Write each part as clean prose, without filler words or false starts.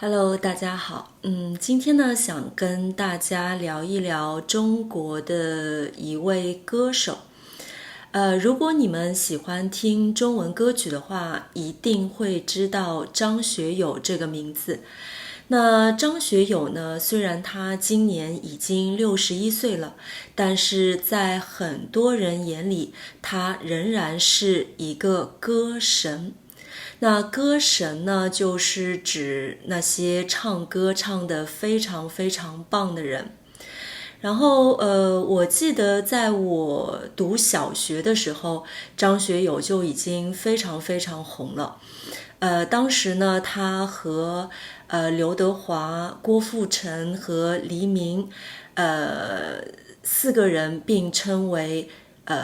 Hello，大家好。今天呢，想跟大家聊一聊中国的一位歌手。如果你们喜欢听中文歌曲的话，一定会知道张学友这个名字。那张学友呢，虽然他今年已经61岁了，但是在很多人眼里，他仍然是一个歌神。那歌神呢，就是指那些唱歌唱得非常非常棒的人。然后，我记得在我读小学的时候，张学友就已经非常非常红了。当时呢，他和刘德华、郭富城和黎明，四个人并称为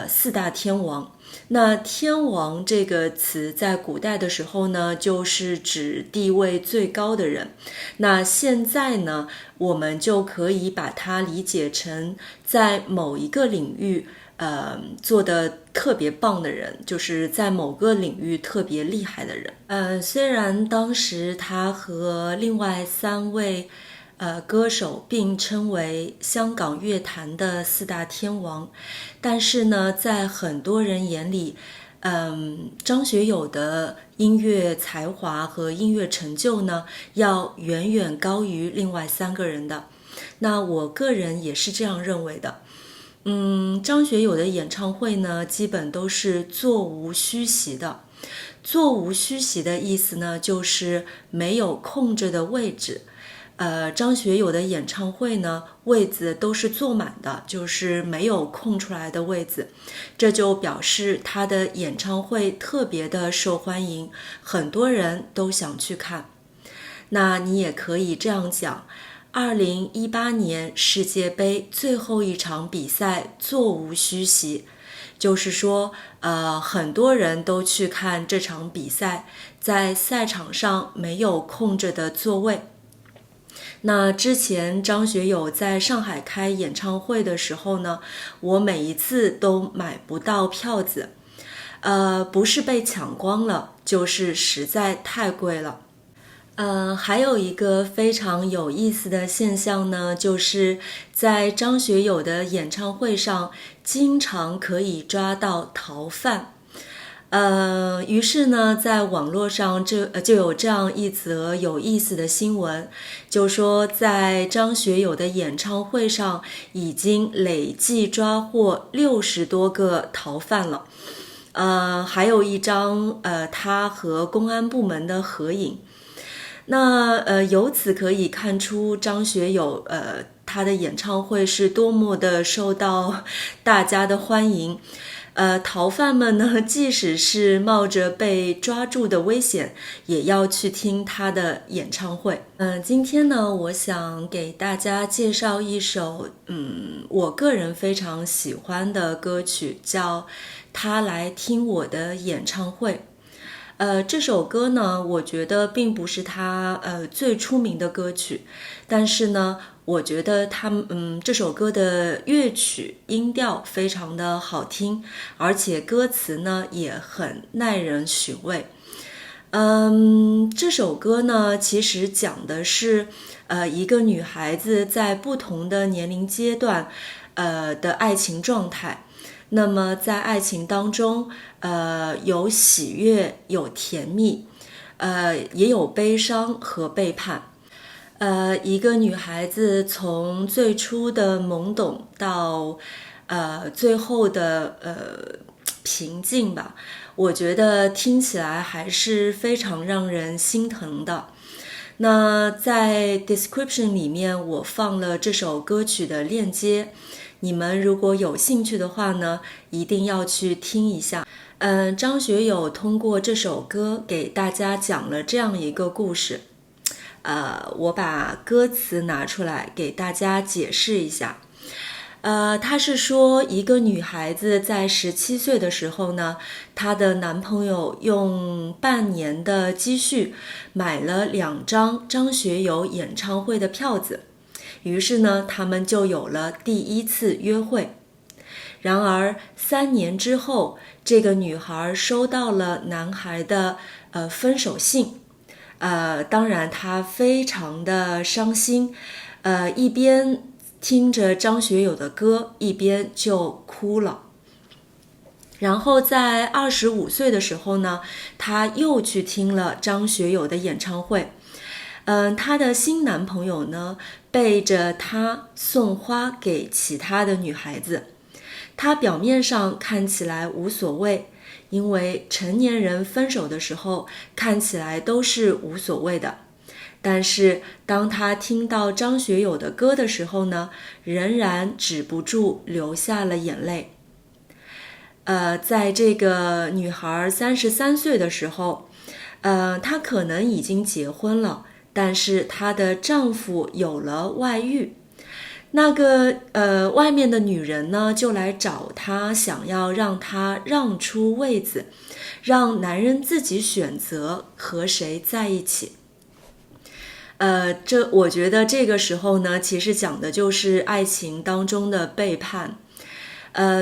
四大天王。那天王这个词在古代的时候呢，就是指地位最高的人。那现在呢，我们就可以把它理解成在某一个领域做得特别棒的人，就是在某个领域特别厉害的人。虽然当时他和另外3位歌手并称为香港乐坛的四大天王，但是呢，在很多人眼里，张学友的音乐才华和音乐成就呢，要远远高于另外3个人的。那我个人也是这样认为的。张学友的演唱会呢，基本都是座无虚席的。座无虚席的意思呢，就是没有空着的位置。张学友的演唱会呢，位子都是坐满的，就是没有空出来的位子，这就表示他的演唱会特别的受欢迎，很多人都想去看。那你也可以这样讲，2018年世界杯最后一场比赛座无虚席，就是说，很多人都去看这场比赛，在赛场上没有空着的座位。那之前张学友在上海开演唱会的时候呢，我每一次都买不到票子，不是被抢光了，就是实在太贵了。还有一个非常有意思的现象呢，就是在张学友的演唱会上，经常可以抓到逃犯。于是呢，在网络上就有这样一则有意思的新闻，就说在张学友的演唱会上已经累计抓获60多个逃犯了。还有一张他和公安部门的合影。那由此可以看出张学友他的演唱会是多么的受到大家的欢迎。逃犯们呢，即使是冒着被抓住的危险，也要去听他的演唱会。今天呢，我想给大家介绍一首我个人非常喜欢的歌曲，叫《他来听我的演唱会》。这首歌呢，我觉得并不是他最出名的歌曲，但是呢，我觉得这首歌的乐曲音调非常的好听，而且歌词呢也很耐人寻味。这首歌呢，其实讲的是一个女孩子在不同的年龄阶段的爱情状态。那么在爱情当中，有喜悦，有甜蜜，也有悲伤和背叛。一个女孩子从最初的懵懂到最后的平静吧，我觉得听起来还是非常让人心疼的。那在 description 里面我放了这首歌曲的链接，你们如果有兴趣的话呢，一定要去听一下。张学友通过这首歌给大家讲了这样一个故事。我把歌词拿出来给大家解释一下。他是说一个女孩子在17岁的时候呢，她的男朋友用半年的积蓄买了2张张学友演唱会的票子，于是呢，他们就有了第1次约会。然而3年之后，这个女孩收到了男孩的分手信。当然他非常的伤心，一边听着张学友的歌，一边就哭了。然后在25岁的时候呢，他又去听了张学友的演唱会。她的新男朋友呢，背着她送花给其他的女孩子。她表面上看起来无所谓，因为成年人分手的时候看起来都是无所谓的。但是当她听到张学友的歌的时候呢，仍然止不住流下了眼泪。在这个女孩33岁的时候，她可能已经结婚了，但是她的丈夫有了外遇。那个外面的女人呢，就来找她，想要让她让出位子，让男人自己选择和谁在一起。我觉得这个时候呢，其实讲的就是爱情当中的背叛。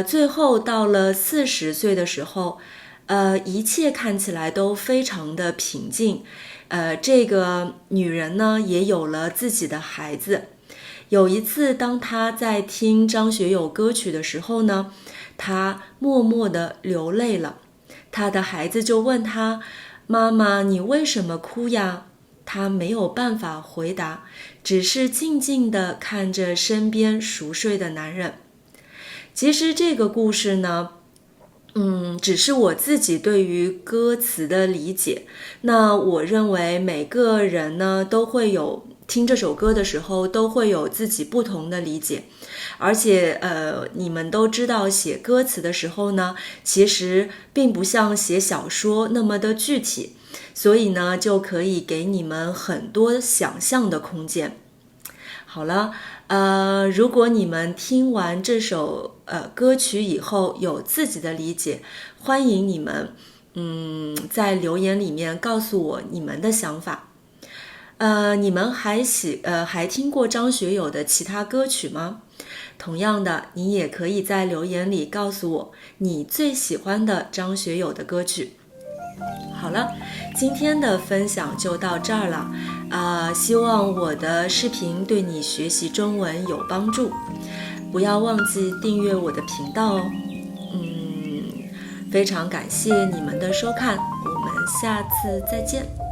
最后到了40岁的时候，一切看起来都非常的平静。这个女人呢，也有了自己的孩子。有一次，当她在听张学友歌曲的时候呢，她默默地流泪了。她的孩子就问她：妈妈，你为什么哭呀？她没有办法回答，只是静静地看着身边熟睡的男人。其实这个故事呢，只是我自己对于歌词的理解。那我认为每个人呢，都会有听这首歌的时候都会有自己不同的理解。而且你们都知道写歌词的时候呢，其实并不像写小说那么的具体，所以呢就可以给你们很多想象的空间。好了，如果你们听完这首歌曲以后有自己的理解，欢迎你们在留言里面告诉我你们的想法。你们还听过张学友的其他歌曲吗？同样的，你也可以在留言里告诉我你最喜欢的张学友的歌曲。好了，今天的分享就到这儿了，希望我的视频对你学习中文有帮助。不要忘记订阅我的频道哦。非常感谢你们的收看，我们下次再见。